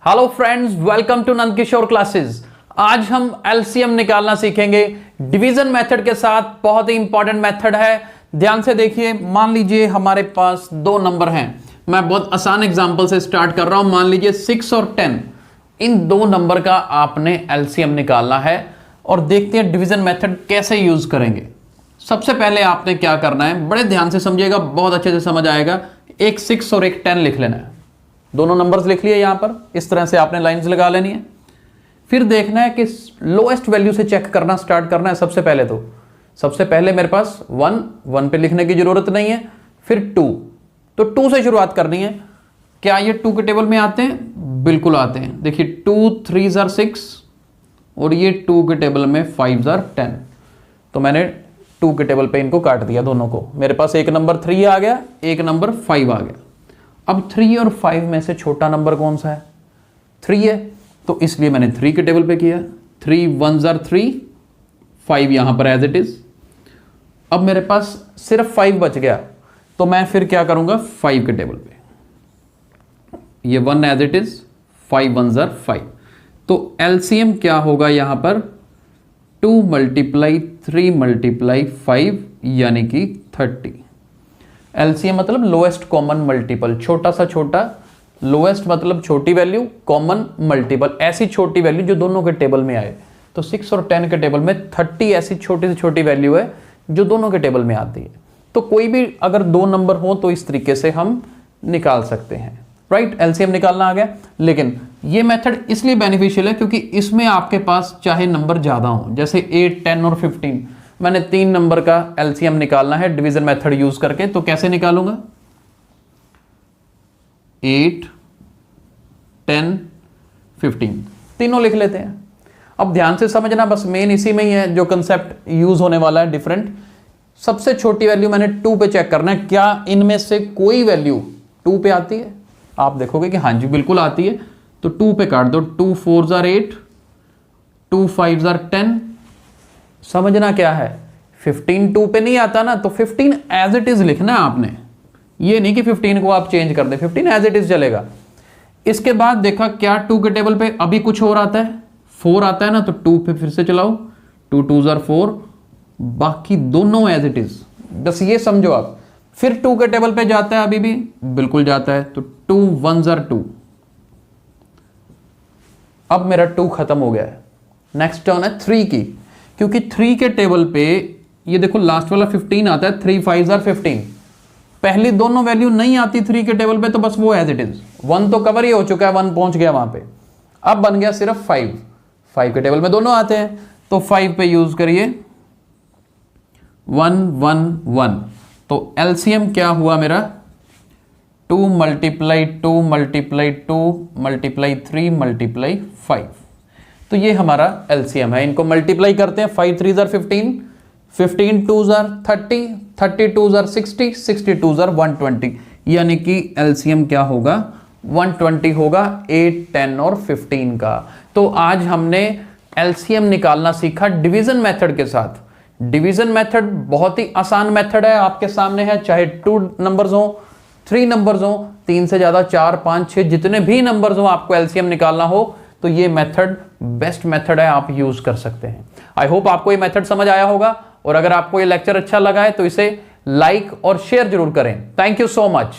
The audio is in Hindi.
Hello friends, welcome to Nand Kishore classes. आज हम एलसीएम निकालना सीखेंगे डिवीजन मेथड के साथ। बहुत ही इंपॉर्टेंट मेथड है, ध्यान से देखिए। मान लीजिए हमारे पास दो नंबर हैं। मैं बहुत आसान एग्जांपल से स्टार्ट कर रहा हूं। मान लीजिए 6 और 10, इन दो नंबर का आपने एलसीएम निकालना है और देखते हैं डिवीजन मेथड कैसे यूज करेंगे। सबसे पहले आपने क्या करना है, बड़े ध्यान से समझिएगा, बहुत अच्छे से समझ आएगा। एक 6 और एक 10 लिख लेना है। दोनों नंबर्स लिख लिए यहां पर, इस तरह से आपने लाइंस लगा लेनी है। फिर देखना है कि लोएस्ट वैल्यू से चेक करना स्टार्ट करना है। सबसे पहले मेरे पास 1 पे लिखने की जरूरत नहीं है। फिर 2, तो 2 से शुरुआत करनी है। क्या ये 2 के टेबल में आते हैं? बिल्कुल आते हैं। देखिए 2 3 are 6 और ये 2 के टेबल में 5 are 10। तो मैंने 2 के टेबल पे इनको काट दिया दोनों को। मेरे पास एक नंबर 3 आ गया, एक नंबर 5 आ गया। अब 3 और 5 में से छोटा नंबर कौन सा है? 3 है, तो इसलिए मैंने 3 के टेबल पे किया। 3 1s are 3, 5 यहां पर एज इट इज। अब मेरे पास सिर्फ 5 बच गया, तो मैं फिर क्या करूंगा, 5 के टेबल पे ये 1 as it is, 5 1s are 5। तो एलसीएम क्या होगा यहां पर? 2 × 3 × 5 यानी कि 30। एलसीएम मतलब लोएस्ट कॉमन मल्टीपल, छोटा सा छोटा। लोएस्ट मतलब छोटी वैल्यू, कॉमन मल्टीपल ऐसी छोटी वैल्यू जो दोनों के टेबल में आए। तो 6 और 10 के टेबल में 30 ऐसी छोटी से छोटी वैल्यू है जो दोनों के टेबल में आती है। तो कोई भी अगर दो नंबर हो तो इस तरीके से हम निकाल सकते हैं, राइट। एलसीएम निकालना आ गया। लेकिन ये मेथड इसलिए बेनिफिशियल है क्योंकि इसमें आपके पास चाहे नंबर ज्यादा हो, जैसे 8 10 और 15, मैंने 3 नंबर का एलसीएम निकालना है डिवीजन मेथड यूज करके। तो कैसे निकालूंगा? 8 10 15 तीनों लिख लेते हैं। अब ध्यान से समझना, बस मेन इसी में ही है जो कंसेप्ट यूज होने वाला है डिफरेंट। सबसे छोटी वैल्यू मैंने 2 पे चेक करना है, क्या इनमें से कोई वैल्यू 2 पे आती है? आप देखोगे कि हाँ जी बिल्कुल आती है। तो 2 पे काट दो। 2 4s are 8, 2 5s are 10। समझना क्या है, 15 2 पे नहीं आता ना, तो 15 एज इट इज लिखना है आपने। ये नहीं कि 15 को आप चेंज कर दे, 15 एज इट इज चलेगा। इसके बाद देखा क्या 2 के टेबल पे अभी कुछ और आता है, 4 आता है ना, तो 2 पे फिर से चलाओ। 2 2s are 4, बाकी दोनों एज इट इज। बस ये समझो आप। फिर 2 के टेबल पे जाता है, अभी भी बिल्कुल जाता है। तो 2 1s are 2। अब मेरा 2 खत्म हो गया है। नेक्स्ट टर्न है 3 की, क्योंकि 3 के टेबल पे ये देखो लास्ट वाला 15 आता है। 3 5s are 15। पहली दोनों वैल्यू नहीं आती 3 के टेबल पे, तो बस वो एज इट इज। 1 तो कवर ही हो चुका है, 1 पहुंच गया वहां पे। अब बन गया सिर्फ 5। 5 के टेबल में दोनों आते हैं, तो 5 पे यूज करिए 1 1 1। तो एलसीएम क्या हुआ मेरा? 2 × 2 × 2 × 3 × 5। तो ये हमारा एलसीएम है। इनको मल्टीप्लाई करते हैं। 5 3s are 15, 15 2s are 30, 30 2s are 60, 60 2s are 120। यानी कि एलसीएम क्या होगा? 120 होगा 8 10 और 15 का। तो आज हमने एलसीएम निकालना सीखा डिवीजन मेथड के साथ। डिवीजन मेथड बहुत ही आसान मेथड है, आपके सामने है। चाहे 2 नंबर्स हो, 3 नंबर्स हो, 3 से ज्यादा 4 5 6 जितने भी नंबर्स हो, आपको एलसीएम निकालना हो तो ये मेथड बेस्ट मेथड है, आप यूज कर सकते हैं। आई होप आपको ये मेथड समझ आया होगा, और अगर आपको ये लेक्चर अच्छा लगा है तो इसे लाइक और शेयर जरूर करें। Thank you so much.